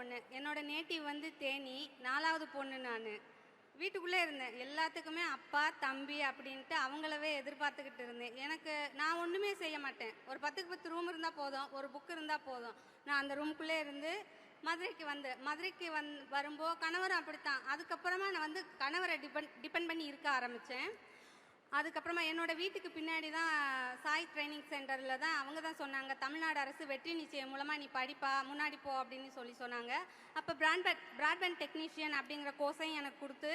பொண்ணு. என்னோட நேட்டிவ் வந்து தேனி. 4வது பொண்ணு நான். வீட்டுக்குள்ளே இருந்தேன். எல்லாத்துக்குமே அப்பா தம்பி அப்படின்ட்டு அவங்களவே எதிர்பார்த்துக்கிட்டு இருந்தேன். நான் ஒன்றுமே செய்ய மாட்டேன். ஒரு 10க்கு 10 ரூம் இருந்தால் போதும், ஒரு புக் இருந்தால் போதும். நான் அந்த ரூம்குள்ளே இருந்து மதுரைக்கு வரும்போது கணவரும் அப்படித்தான். அதுக்கப்புறமா நான் வந்து கணவரை டிபெண்ட் பண்ணி இருக்க ஆரம்பித்தேன். அதுக்கப்புறமா என்னோடய வீட்டுக்கு பின்னாடி தான் சாய் ட்ரைனிங் சென்டரில் தான் அவங்க தான் சொன்னாங்க, தமிழ்நாடு அரசு வெற்றி நிச்சயம் மூலமாக நீ படிப்பா, முன்னாடி போ அப்படின்னு சொன்னாங்க. அப்போ பிராட்பேண்ட் டெக்னீஷியன் அப்படிங்கிற கோர்ஸையும் எனக்கு கொடுத்து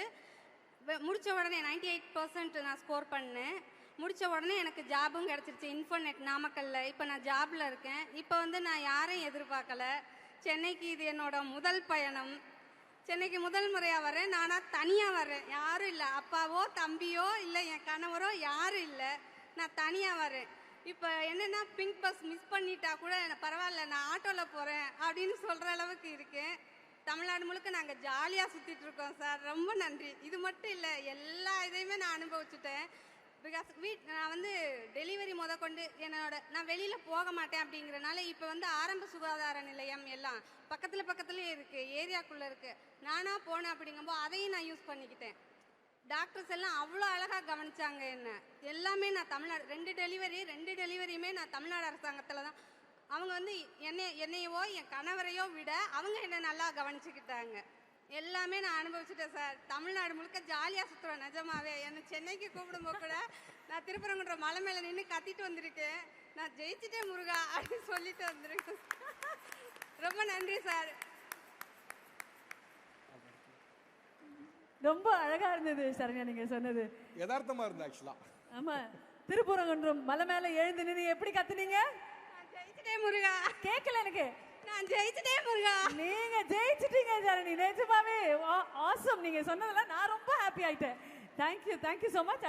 முடித்த உடனே 98% நான் ஸ்கோர் பண்ணேன். முடித்த உடனே எனக்கு ஜாபும் கிடச்சிருச்சு இன்ஃபோநெட் நாமக்கல்ல. இப்போ நான் ஜாபில் இருக்கேன். இப்போ வந்து நான் யாரையும் எதிர்பார்க்கல. சென்னைக்கு இது என்னோட முதல் பயணம். சென்னைக்கு முதல் முறையாக வரேன். நானாக தனியாக வரேன், யாரும் இல்லை, அப்பாவோ தம்பியோ இல்லை என் கணவரோ யாரும் இல்லை, நான் தனியாக வரேன். இப்போ என்னென்னா பிங்க் பஸ் மிஸ் பண்ணிட்டா கூட பரவாயில்ல, நான் ஆட்டோவில் போகிறேன் அப்படின்னு சொல்கிற அளவுக்கு இருக்கேன். தமிழ்நாடு முழுக்க நாங்கள் ஜாலியாக சுற்றிட்டு இருக்கோம் சார். ரொம்ப நன்றி. இது மட்டும் இல்லை, எல்லா இதையுமே நான் அனுபவிச்சுட்டேன். பிகாஸ் நான் வந்து டெலிவரி கொண்டு நான் வெளியில் போக மாட்டேன் அப்படிங்கிறனால இப்போ வந்து ஆரம்ப சுகாதார நிலையம் எல்லாம் பக்கத்துலேயே இருக்குது, ஏரியாக்குள்ளே இருக்குது. நானாக போனேன் அப்படிங்கும்போது அதையும் நான் யூஸ் பண்ணிக்கிட்டேன். டாக்டர்ஸ் எல்லாம் அவ்வளோ அழகாக கவனிச்சாங்க என்ன. எல்லாமே நான் தமிழ்நாடு 2 டெலிவரியுமே நான் தமிழ்நாடு அரசாங்கத்தில் தான். அவங்க வந்து என்னையவோ என் கணவரையோ விட அவங்க என்னை நல்லா கவனிச்சுக்கிட்டாங்க. எல்லாமே நான் அனுபவிச்சுட்டேன் சார். தமிழ்நாடு முழுக்க ஜாலியாக சுற்றுறேன் நிஜமாவே. என்னை சென்னைக்கு கூப்பிடும்போது கூட நான் திருப்பரங்குன்ற மலை மேலே நின்று கத்திட்டு வந்திருக்கேன், நான் ஜெயிச்சுட்டேன் முருகா அப்படின்னு சொல்லிட்டு வந்திருக்கேன். ரொம்ப நன்றி சார். ரொம்ப அழகா இருந்தது சரண்யா நீங்க சொன்னது. யதார்த்தமா இருந்தது ஆக்சுவலா. ஆமா, திருப்பரங்குன்றம் மலை மேல எழுந்து நின்று எப்படி கத்துனீங்க? நான் ஜெயிச்சுட்டேன் முருகா. கேட்கல எனக்கு. நான் ஜெயிச்சுட்டேன் முருகா. நீங்க ஜெயிச்சிட்டீங்க சரணி, நிஜமாவே ஆசம். நீங்க சொன்னதெல்லாம் நான் ரொம்ப ஹாப்பி ஆயிட்டேன். Thank you so much.